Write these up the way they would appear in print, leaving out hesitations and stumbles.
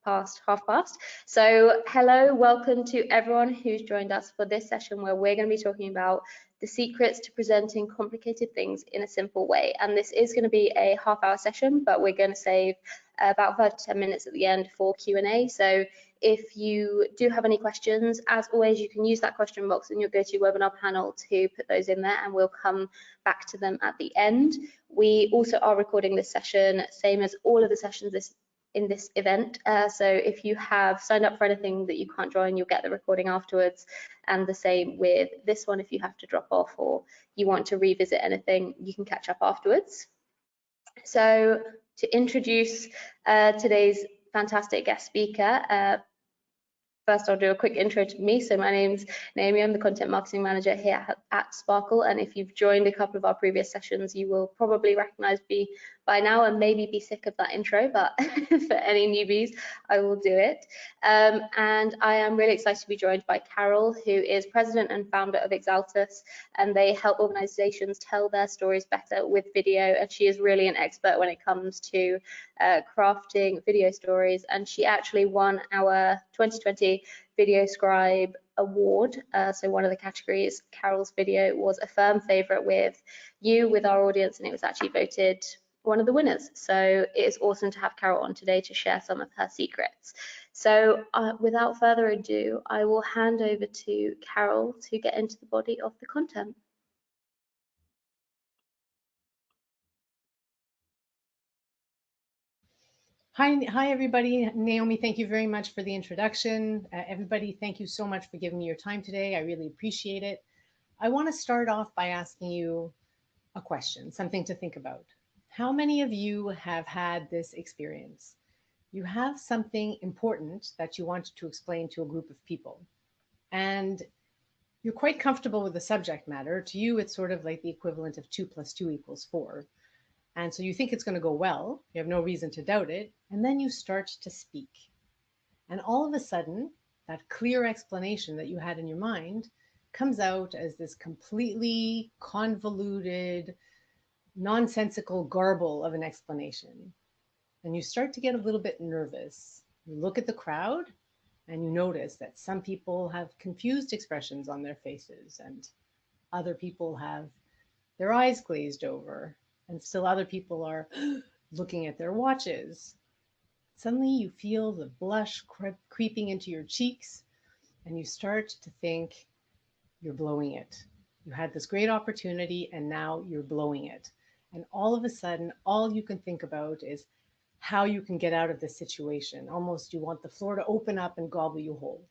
past 1/2 past. So hello, welcome to everyone who's joined us for this session where we're going to be talking about the secrets to presenting complicated things in a simple way. And this is going to be a 1/2 hour session, but we're going to save about 5 to 10 minutes at the end for Q&A. So if you do have any questions, as always, you can use that question box in your GoToWebinar panel to put those in there, and we'll come back to them at the end. We also are recording this session, same as all of the sessions in this event. So if you have signed up for anything that you can't join, you'll get the recording afterwards. And the same with this one, if you have to drop off or you want to revisit anything, you can catch up afterwards. So to introduce today's fantastic guest speaker, first, I'll do a quick intro to me. So my name's Naomi. I'm the content marketing manager here at Sparkle. And if you've joined a couple of our previous sessions, you will probably recognize me by now and maybe be sick of that intro. But for any newbies, I will do it. And I am really excited to be joined by Carole, who is president and founder of Exaltus. And they help organizations tell their stories better with video. And she is really an expert when it comes to crafting video stories. And she actually won our 2020 VideoScribe award. So one of the categories, Carole's video was a firm favorite with our audience, and it was actually voted one of the winners. So it is awesome to have Carole on today to share some of her secrets. So without further ado, I will hand over to Carole to get into the body of the content. Hi, everybody. Naomi, thank you very much for the introduction. Everybody, thank you so much for giving me your time today. I really appreciate it. I want to start off by asking you a question, something to think about. How many of you have had this experience? You have something important that you want to explain to a group of people, and you're quite comfortable with the subject matter. To you, it's sort of like the equivalent of 2 + 2 = 4. And so you think it's going to go well, you have no reason to doubt it, and then you start to speak. And all of a sudden, that clear explanation that you had in your mind comes out as this completely convoluted, nonsensical garble of an explanation. And you start to get a little bit nervous. You look at the crowd and you notice that some people have confused expressions on their faces, and other people have their eyes glazed over, and still other people are looking at their watches. Suddenly you feel the blush creeping into your cheeks, and you start to think you're blowing it. You had this great opportunity and now you're blowing it. And all of a sudden, all you can think about is how you can get out of this situation. Almost you want the floor to open up and gobble you whole.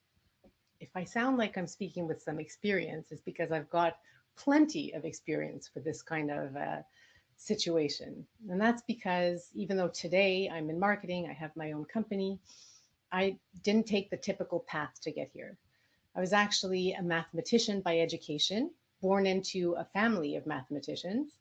If I sound like I'm speaking with some experience, it's because I've got plenty of experience with this kind of situation. And that's because even though today I'm in marketing, I have my own company, I didn't take the typical path to get here. I was actually a mathematician by education, born into a family of mathematicians.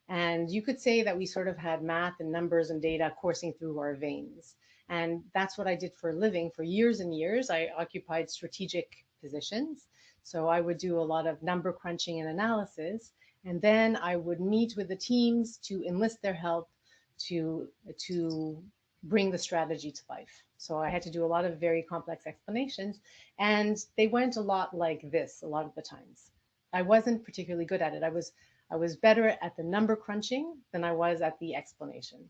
And you could say that we sort of had math and numbers and data coursing through our veins. And that's what I did for a living for years and years. I occupied strategic positions. So I would do a lot of number crunching and analysis. And then I would meet with the teams to enlist their help to bring the strategy to life. So I had to do a lot of very complex explanations, and they went a lot like this a lot of the times. I wasn't particularly good at it. I was better at the number crunching than I was at the explanation.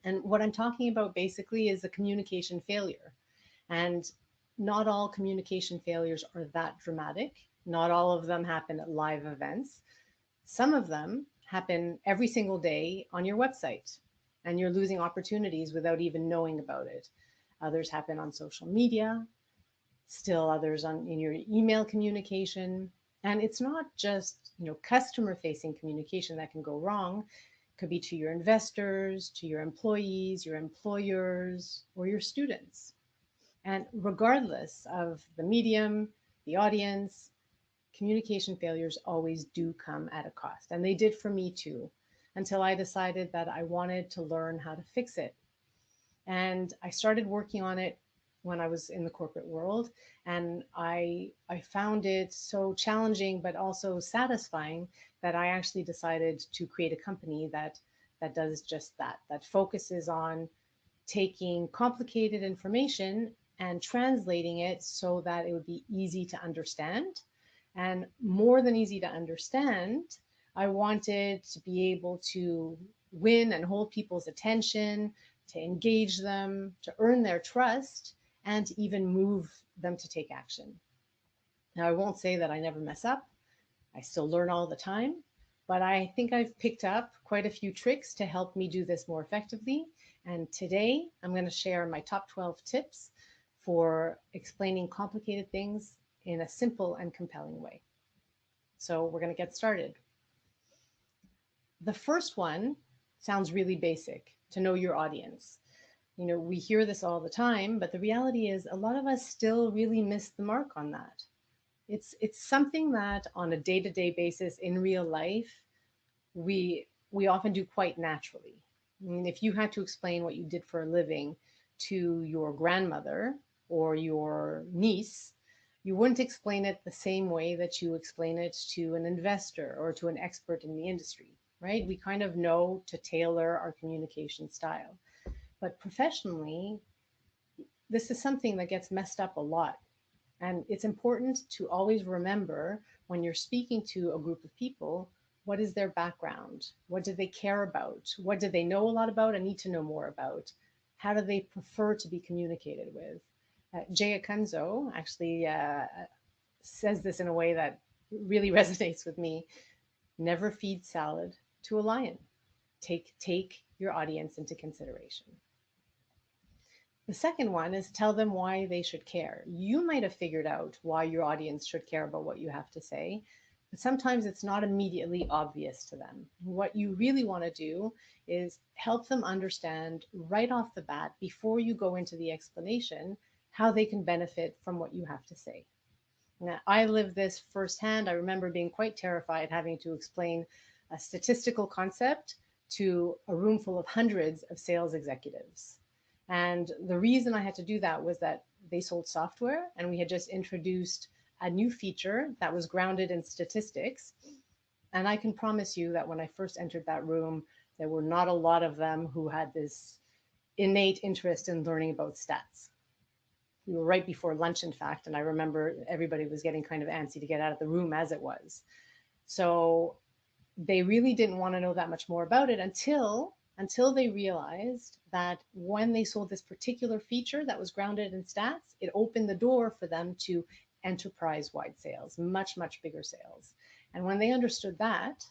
And what I'm talking about basically is a communication failure. And not all communication failures are that dramatic. Not all of them happen at live events. Some of them happen every single day on your website, and you're losing opportunities without even knowing about it. Others happen on social media, still others in your email communication. And it's not just, customer-facing communication that can go wrong. It could be to your investors, to your employees, your employers, or your students. And regardless of the medium, the audience, communication failures always do come at a cost. And they did for me too, until I decided that I wanted to learn how to fix it. And I started working on it when I was in the corporate world. And I found it so challenging, but also satisfying, that I actually decided to create a company that does just that focuses on taking complicated information and translating it so that it would be easy to understand. And more than easy to understand, I wanted to be able to win and hold people's attention, to engage them, to earn their trust, and to even move them to take action. Now, I won't say that I never mess up. I still learn all the time, but I think I've picked up quite a few tricks to help me do this more effectively. And today I'm going to share my top 12 tips for explaining complicated things in a simple and compelling way. So we're going to get started. The first one sounds really basic: to know your audience. You know, we hear this all the time, but the reality is a lot of us still really miss the mark on that. It's something that on a day-to-day basis in real life, we often do quite naturally. I mean, if you had to explain what you did for a living to your grandmother or your niece, you wouldn't explain it the same way that you explain it to an investor or to an expert in the industry, right? We kind of know to tailor our communication style. But professionally, this is something that gets messed up a lot. And it's important to always remember when you're speaking to a group of people, what is their background? What do they care about? What do they know a lot about and need to know more about? How do they prefer to be communicated with? Jay Akunzo actually says this in a way that really resonates with me. Never feed salad to a lion. Take your audience into consideration. The second one is tell them why they should care. You might have figured out why your audience should care about what you have to say, but sometimes it's not immediately obvious to them. What you really want to do is help them understand right off the bat, before you go into the explanation, how they can benefit from what you have to say. Now, I lived this firsthand. I remember being quite terrified having to explain a statistical concept to a room full of hundreds of sales executives. And the reason I had to do that was that they sold software and we had just introduced a new feature that was grounded in statistics. And I can promise you that when I first entered that room, there were not a lot of them who had this innate interest in learning about stats. We were right before lunch, in fact, and I remember everybody was getting kind of antsy to get out of the room as it was. So they really didn't want to know that much more about it until they realized that when they sold this particular feature that was grounded in stats, it opened the door for them to enterprise-wide sales, much, much bigger sales. And when they understood that,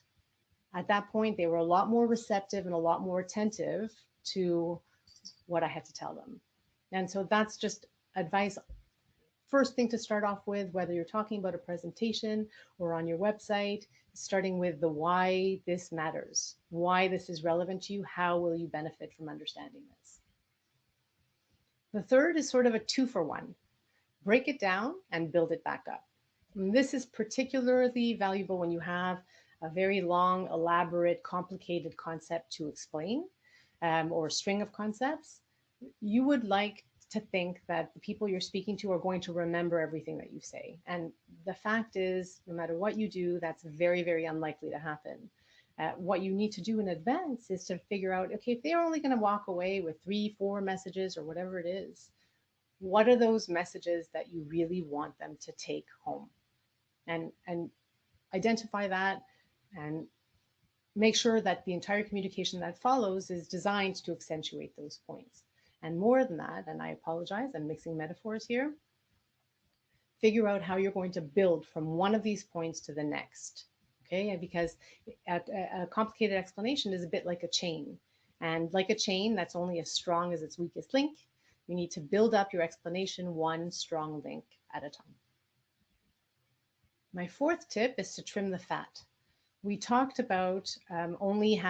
at that point, they were a lot more receptive and a lot more attentive to what I had to tell them. And so that's just advice. First thing to start off with, whether you're talking about a presentation or on your website, starting with the why this matters, why this is relevant to you, how will you benefit from understanding this. The third is sort of a 2-for-1. Break it down and build it back up. And this is particularly valuable when you have a very long, elaborate, complicated concept to explain, or a string of concepts. You would like to think that the people you're speaking to are going to remember everything that you say. And the fact is, no matter what you do, that's very, very unlikely to happen. What you need to do in advance is to figure out, okay, if they're only going to walk away with 3-4 messages or whatever it is, what are those messages that you really want them to take home? And identify that and make sure that the entire communication that follows is designed to accentuate those points. And more than that, and I apologize, I'm mixing metaphors here, figure out how you're going to build from one of these points to the next, okay? Because a complicated explanation is a bit like a chain. And like a chain that's only as strong as its weakest link, you need to build up your explanation one strong link at a time. My fourth tip is to trim the fat. We talked about only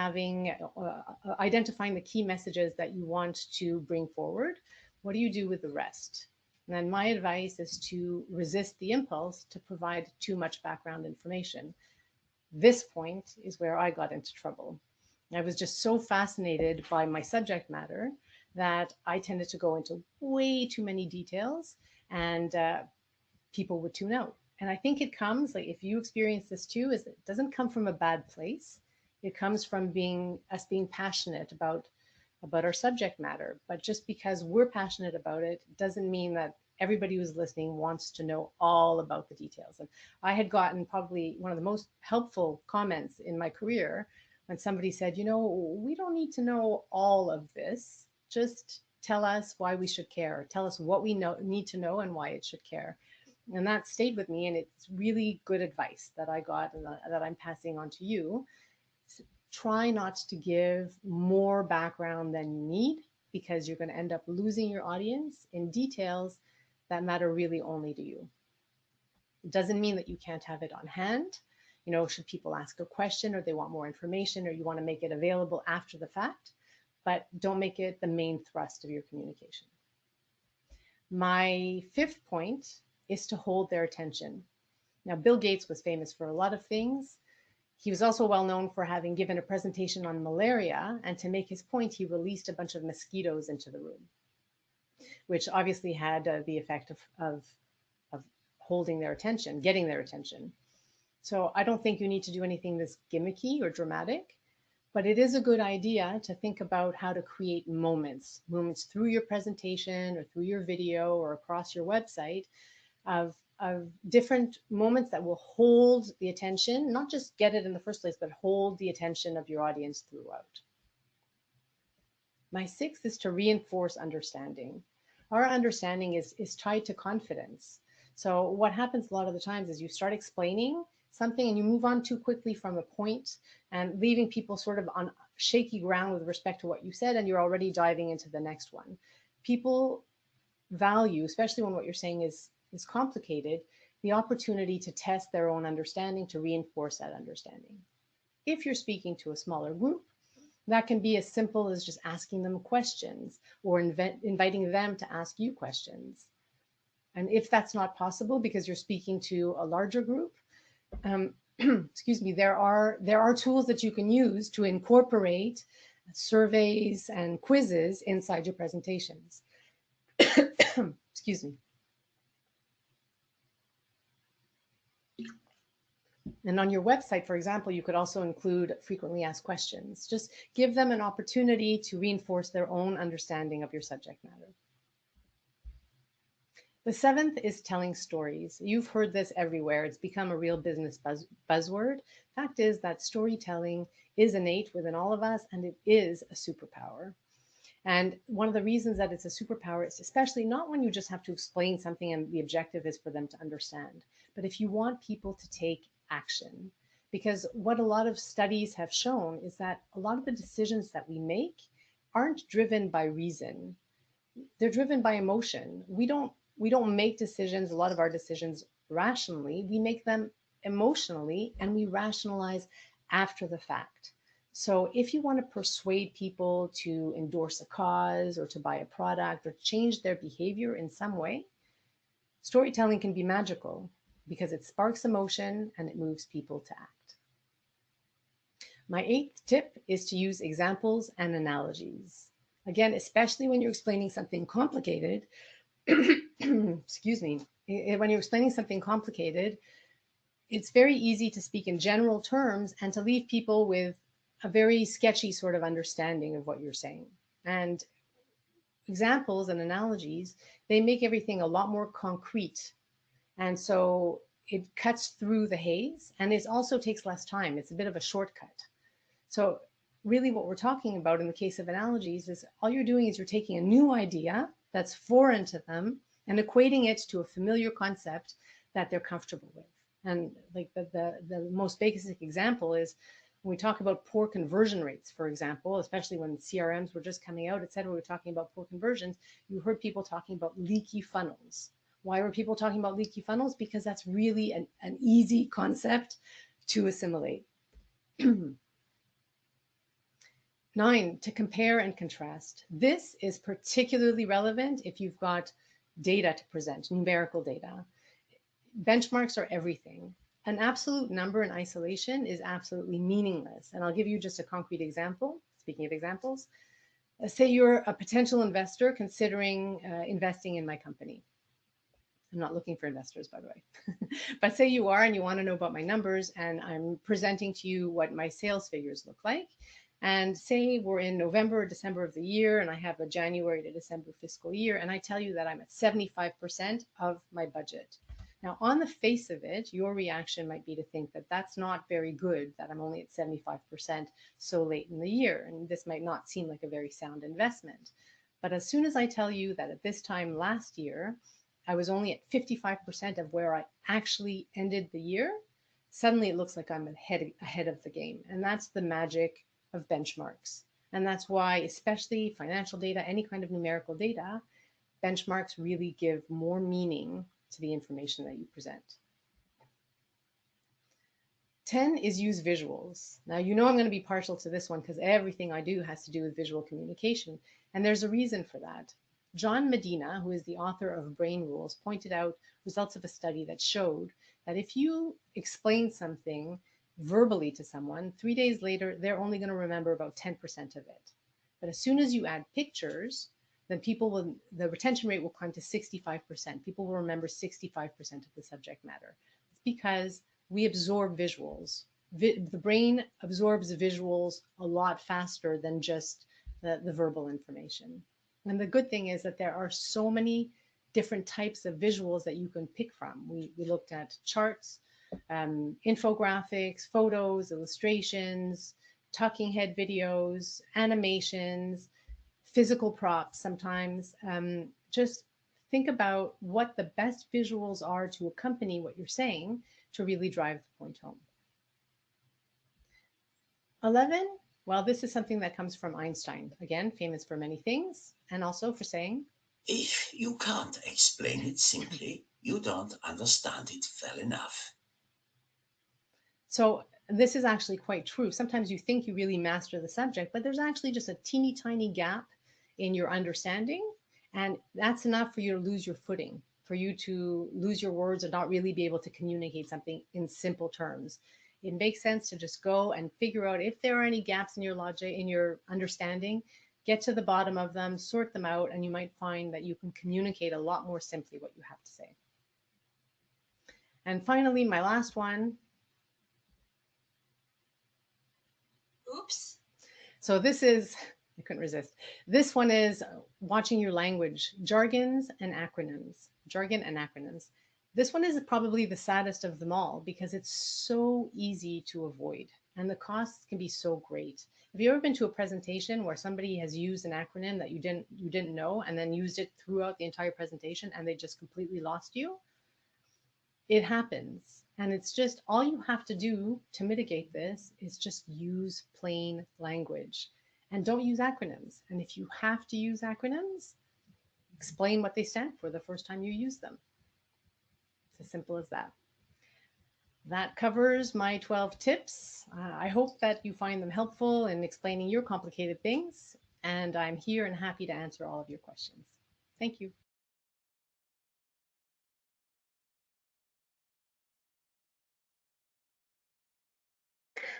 identifying the key messages that you want to bring forward. What do you do with the rest? And then my advice is to resist the impulse to provide too much background information. This point is where I got into trouble. I was just so fascinated by my subject matter that I tended to go into way too many details, and people would tune out. And I think it comes, like, if you experience this too, is it doesn't come from a bad place. It comes from us being passionate about about our subject matter. But just because we're passionate about it doesn't mean that everybody who's listening wants to know all about the details. And I had gotten probably one of the most helpful comments in my career when somebody said, you know, we don't need to know all of this. Just tell us why we should care. Tell us what we need to know and why it should care. And that stayed with me. And it's really good advice that I got and that I'm passing on to you. Try not to give more background than you need, because you're going to end up losing your audience in details that matter really only to you. It doesn't mean that you can't have it on hand. You know, should people ask a question or they want more information or you want to make it available after the fact, but don't make it the main thrust of your communication. My fifth point is to hold their attention. Now, Bill Gates was famous for a lot of things. He was also well known for having given a presentation on malaria, and to make his point, he released a bunch of mosquitoes into the room, which obviously had the effect of holding their attention, getting their attention. So I don't think you need to do anything this gimmicky or dramatic, but it is a good idea to think about how to create moments through your presentation or through your video or across your website of different moments that will hold the attention, not just get it in the first place, but hold the attention of your audience throughout. My sixth is to reinforce understanding. Our understanding is tied to confidence. So what happens a lot of the times is you start explaining something and you move on too quickly from a point and leaving people sort of on shaky ground with respect to what you said, and you're already diving into the next one. People value, especially when what you're saying is complicated, the opportunity to test their own understanding, to reinforce that understanding. If you're speaking to a smaller group, that can be as simple as just asking them questions or inviting them to ask you questions. And if that's not possible because you're speaking to a larger group, excuse me, there are tools that you can use to incorporate surveys and quizzes inside your presentations. Excuse me. And on your website, for example, you could also include frequently asked questions. Just give them an opportunity to reinforce their own understanding of your subject matter. The seventh is telling stories. You've heard this everywhere. It's become a real business buzzword. Fact is that storytelling is innate within all of us, and it is a superpower. And one of the reasons that it's a superpower is especially not when you just have to explain something and the objective is for them to understand, but if you want people to take action. Because what a lot of studies have shown is that a lot of the decisions that we make aren't driven by reason. They're driven by emotion. We don't make decisions, a lot of our decisions rationally. We make them emotionally, and we rationalize after the fact. So if you want to persuade people to endorse a cause or to buy a product or change their behavior in some way, storytelling can be magical because it sparks emotion and it moves people to act. My eighth tip is to use examples and analogies. Again, especially when you're explaining something complicated, excuse me, when you're explaining something complicated, it's very easy to speak in general terms and to leave people with a very sketchy sort of understanding of what you're saying. And examples and analogies, they make everything a lot more concrete. And so it cuts through the haze, and it also takes less time. It's a bit of a shortcut. So really what we're talking about in the case of analogies is all you're doing is you're taking a new idea that's foreign to them and equating it to a familiar concept that they're comfortable with. And like the most basic example is when we talk about poor conversion rates, for example, especially when CRMs were just coming out, etc., we were talking about poor conversions. You heard people talking about leaky funnels. Why were people talking about leaky funnels? Because that's really an easy concept to assimilate. 9, to compare and contrast. This is particularly relevant if you've got data to present, numerical data. Benchmarks are everything. An absolute number in isolation is absolutely meaningless. And I'll give you just a concrete example. Speaking of examples, say you're a potential investor considering investing in my company. I'm not looking for investors, by the way. But say you are and you want to know about my numbers, and I'm presenting to you what my sales figures look like. And say we're in November or December of the year, and I have a January to December fiscal year, and I tell you that I'm at 75% of my budget. Now, on the face of it, your reaction might be to think that that's not very good, that I'm only at 75% so late in the year, and this might not seem like a very sound investment. But as soon as I tell you that at this time last year, I was only at 55% of where I actually ended the year, suddenly it looks like I'm ahead of the game. And that's the magic of benchmarks. And that's why, especially financial data, any kind of numerical data, benchmarks really give more meaning to the information that you present. 10 is use visuals. Now, you know I'm going to be partial to this one because everything I do has to do with visual communication. And there's a reason for that. John Medina, who is the author of Brain Rules, pointed out results of a study that showed that if you explain something verbally to someone, 3 days later, they're only going to remember about 10% of it. But as soon as you add pictures, then the retention rate will climb to 65%. People will remember 65% of the subject matter. It's because we absorb visuals. The brain absorbs visuals a lot faster than just the verbal information. And the good thing is that there are so many different types of visuals that you can pick from. We looked at charts, infographics, photos, illustrations, talking head videos, animations, physical props sometimes. Just think about what the best visuals are to accompany what you're saying to really drive the point home. 11, well, this is something that comes from Einstein, again, famous for many things, and also for saying, if you can't explain it simply, you don't understand it well enough. So this is actually quite true. Sometimes you think you really master the subject, but there's actually just a teeny tiny gap in your understanding, and that's enough for you to lose your footing, for you to lose your words and not really be able to communicate something in simple terms. It makes sense to just go and figure out if there are any gaps in your logic, in your understanding, get to the bottom of them, sort them out, and you might find that you can communicate a lot more simply what you have to say. And finally, my last one. Oops. So this is, I couldn't resist. This one is watching your language, jargons and acronyms. Jargon and acronyms. This one is probably the saddest of them all because it's so easy to avoid and the costs can be so great. Have you ever been to a presentation where somebody has used an acronym that you didn't know and then used it throughout the entire presentation and they just completely lost you? It happens. And it's just all you have to do to mitigate this is just use plain language and don't use acronyms. And if you have to use acronyms, explain what they stand for the first time you use them. It's as simple as that. That covers my 12 tips. I hope that you find them helpful in explaining your complicated things. And I'm here and happy to answer all of your questions. Thank you.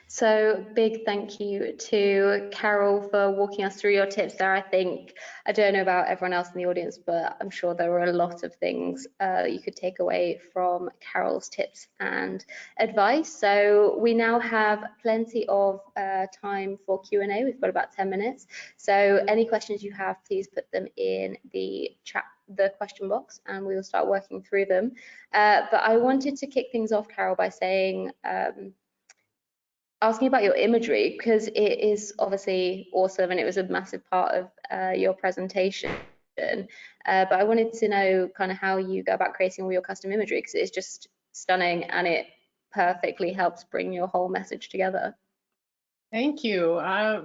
So big thank you to Carole for walking us through your tips there. I don't know about everyone else in the audience, but I'm sure there were a lot of things you could take away from Carole's tips and advice. So we now have plenty of time for Q&A. We've got about 10 minutes. So any questions you have, please put them in the chat, the question box, and we will start working through them. But I wanted to kick things off, Carole, by saying, asking about your imagery, because it is obviously awesome and it was a massive part of your presentation. But I wanted to know kind of how you go about creating all your custom imagery, because it's just stunning and it perfectly helps bring your whole message together. Thank you. I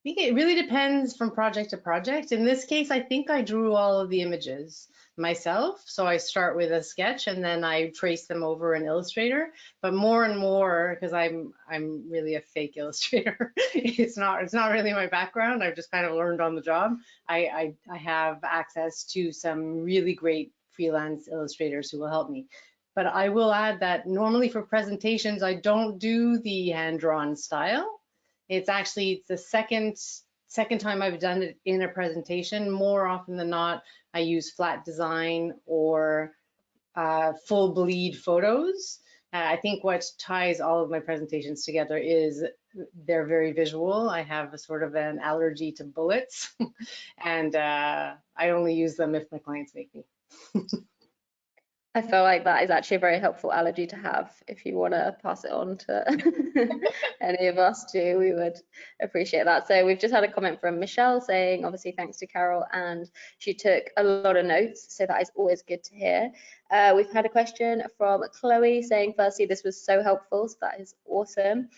think it really depends from project to project. In this case, I think I drew all of the images myself. So I start with a sketch and then I trace them over in Illustrator. But more and more, because I'm really a fake illustrator, it's not really my background. I've just kind of learned on the job. I have access to some really great freelance illustrators who will help me. But I will add that normally for presentations, I don't do the hand-drawn style. It's actually the second time I've done it in a presentation. More often than not, I use flat design or full bleed photos I think what ties all of my presentations together is they're very visual. I have a sort of an allergy to bullets, and I only use them if my clients make me. I feel like that is actually a very helpful allergy to have. If you want to pass it on to any of us too, we would appreciate that. So we've just had a comment from Michelle saying, obviously, thanks to Carole, and she took a lot of notes, so that is always good to hear. We've had a question from Chloe saying, firstly, this was so helpful, so that is awesome.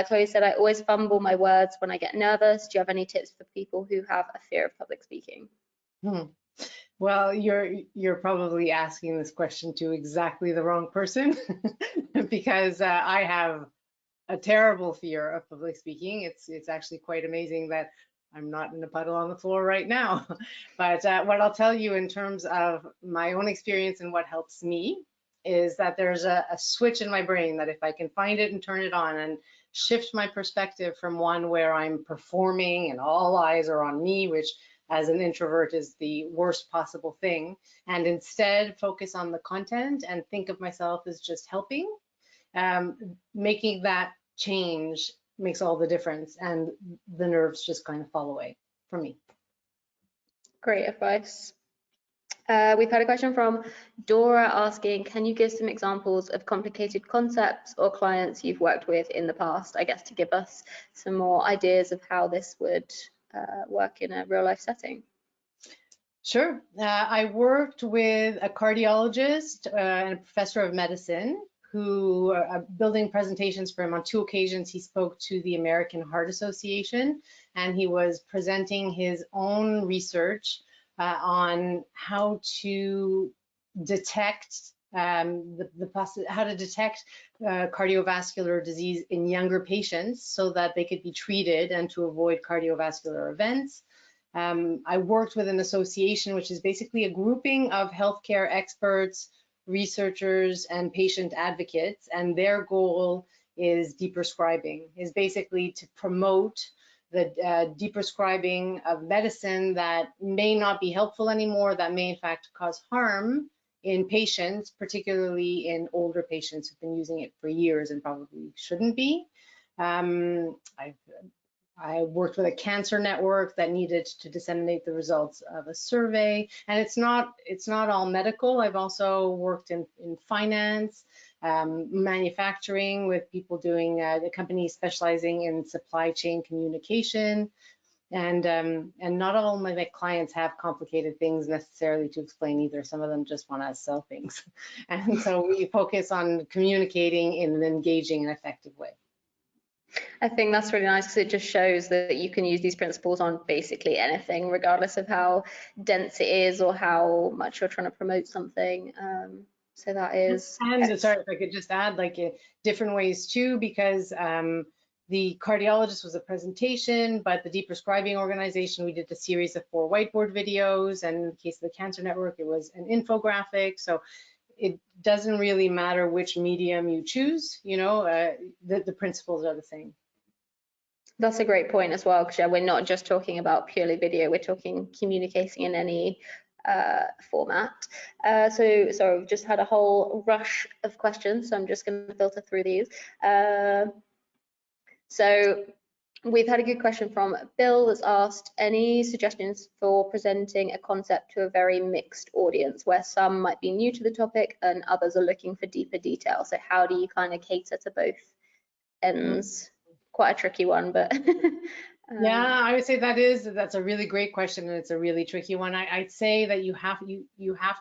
Chloe said, I always fumble my words when I get nervous. Do you have any tips for people who have a fear of public speaking? Well, you're probably asking this question to exactly the wrong person because I have a terrible fear of public speaking. It's actually quite amazing that I'm not in a puddle on the floor right now. But what I'll tell you in terms of my own experience and what helps me is that there's a switch in my brain that if I can find it and turn it on and shift my perspective from one where I'm performing and all eyes are on me, which as an introvert is the worst possible thing, and instead focus on the content and think of myself as just helping, making that change makes all the difference, and the nerves just kind of fall away for me. Great advice. We've had a question from Dora asking, can you give some examples of complicated concepts or clients you've worked with in the past, I guess, to give us some more ideas of how this would work in a real life setting? Sure. I worked with a cardiologist and a professor of medicine who, building presentations for him on 2 occasions, he spoke to the American Heart Association, and he was presenting his own research on how to detect cardiovascular disease in younger patients so that they could be treated and to avoid cardiovascular events. I worked with an association, which is basically a grouping of healthcare experts, researchers, and patient advocates, and their goal is deprescribing, is basically to promote the deprescribing of medicine that may not be helpful anymore, that may in fact cause harm in patients, particularly in older patients who've been using it for years and probably shouldn't be. I worked with a cancer network that needed to disseminate the results of a survey, and it's not all medical. I've also worked in finance, manufacturing, with people doing the companies specializing in supply chain communication, and not all of my clients have complicated things necessarily to explain either. Some of them just want to sell things, and so we focus on communicating in an engaging and effective way. I think that's really nice because it just shows that you can use these principles on basically anything, regardless of how dense it is or how much you're trying to promote something. So that is. And sorry, if I could just add, like different ways too, because the cardiologist was a presentation, but the deprescribing organization, we did a series of 4 whiteboard videos, and in the case of the Cancer Network, it was an infographic. So it doesn't really matter which medium you choose, you know, the principles are the same. That's a great point as well, because we're not just talking about purely video, we're talking communicating in any format. So we've just had a whole rush of questions, so I'm just going to filter through these. So we've had a good question from Bill that's asked, any suggestions for presenting a concept to a very mixed audience where some might be new to the topic and others are looking for deeper detail? So how do you kind of cater to both ends? Quite a tricky one, but yeah, I would say that's a really great question, and it's a really tricky one. I'd say that you have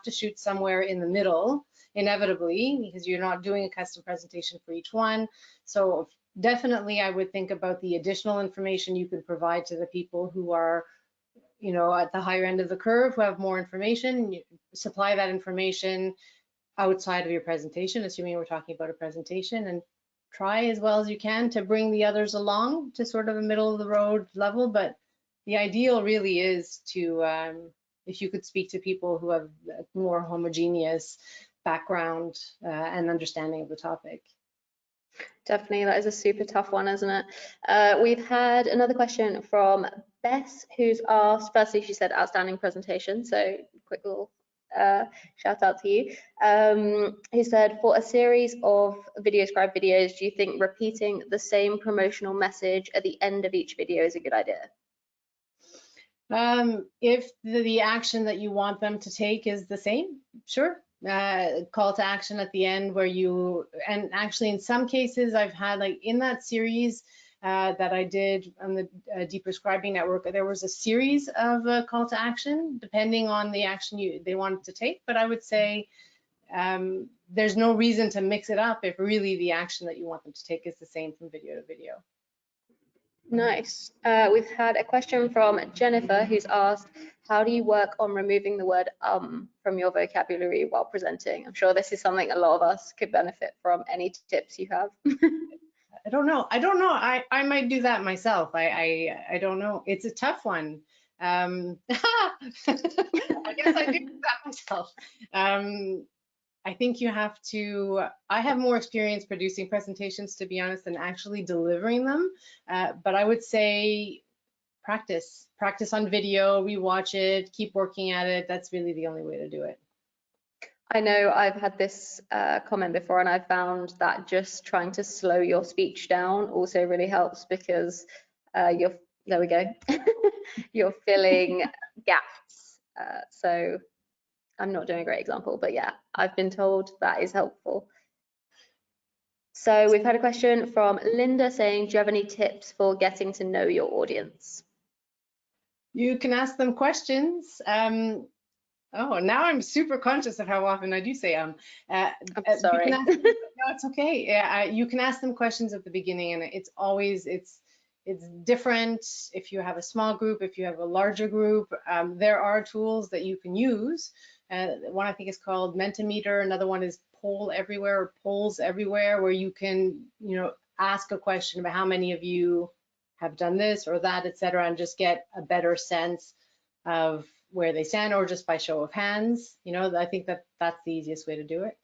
to shoot somewhere in the middle, inevitably, because you're not doing a custom presentation for each one. So definitely I would think about the additional information you could provide to the people who are, you know, at the higher end of the curve, who have more information. You supply that information outside of your presentation, assuming we're talking about a presentation, and try as well as you can to bring the others along to sort of a middle of the road level. But the ideal really is to, if you could speak to people who have a more homogeneous background and understanding of the topic. Definitely, that is a super tough one, isn't it? We've had another question from Bess, who's asked, firstly, she said outstanding presentation, so quick little shout out to you. He said, for a series of VideoScribe videos, do you think repeating the same promotional message at the end of each video is a good idea? If the action that you want them to take is the same, sure. Call to action at the end where and actually in some cases I've had, like in that series that I did on the Deep Prescribing Network, there was a series of call to action depending on the action they wanted to take. But I would say there's no reason to mix it up if really the action that you want them to take is the same from video to video. Nice. We've had a question from Jennifer who's asked, how do you work on removing the word from your vocabulary while presenting? I'm sure this is something a lot of us could benefit from. Any tips you have? I don't know. I might do that myself. I don't know. It's a tough one. I guess I do that myself. I think you have to, I have more experience producing presentations, to be honest, than actually delivering them. But I would say practice on video, rewatch it, keep working at it. That's really the only way to do it. I know I've had this comment before, and I found that just trying to slow your speech down also really helps, because there we go, you're filling gaps. So I'm not doing a great example, but yeah, I've been told that is helpful. So we've had a question from Linda saying, do you have any tips for getting to know your audience? You can ask them questions. Oh, now I'm super conscious of how often I do say I'm sorry. No, it's okay. Yeah, you can ask them questions at the beginning, and it's always, it's different if you have a small group, if you have a larger group. There are tools that you can use. One I think is called Mentimeter. Another one is Poll Everywhere or Polls Everywhere, where you can, ask a question about how many of you have done this or that, etc., and just get a better sense of where they stand, or just by show of hands. I think that's the easiest way to do it.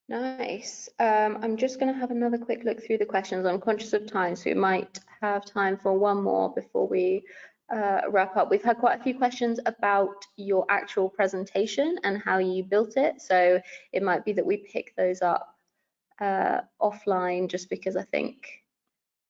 Nice. I'm just going to have another quick look through the questions. I'm conscious of time, so we might have time for one more before we wrap up. We've had quite a few questions about your actual presentation and how you built it, so it might be that we pick those up offline, just because I think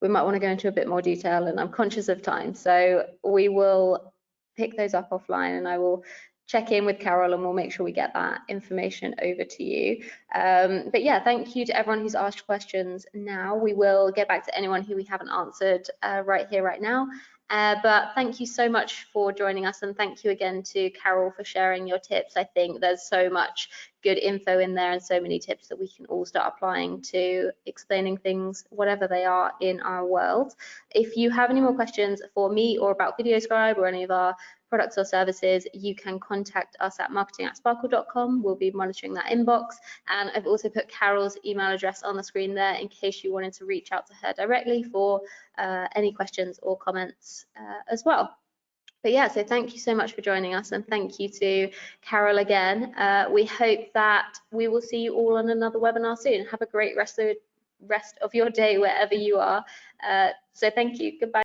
we might want to go into a bit more detail, and I'm conscious of time, so we will pick those up offline, and I will check in with Carole and we'll make sure we get that information over to you. But yeah, thank you to everyone who's asked questions now. We will get back to anyone who we haven't answered right here, right now. But thank you so much for joining us, and thank you again to Carole for sharing your tips. I think there's so much good info in there and so many tips that we can all start applying to explaining things, whatever they are in our world. If you have any more questions for me or about VideoScribe or any of our products or services, you can contact us at marketing@sparkle.com. We'll be monitoring that inbox, and I've also put Carole's email address on the screen there in case you wanted to reach out to her directly for any questions or comments as well. But yeah, so thank you so much for joining us, and thank you to Carole again. We hope that we will see you all on another webinar soon. Have a great rest of your day wherever you are. So thank you. Goodbye.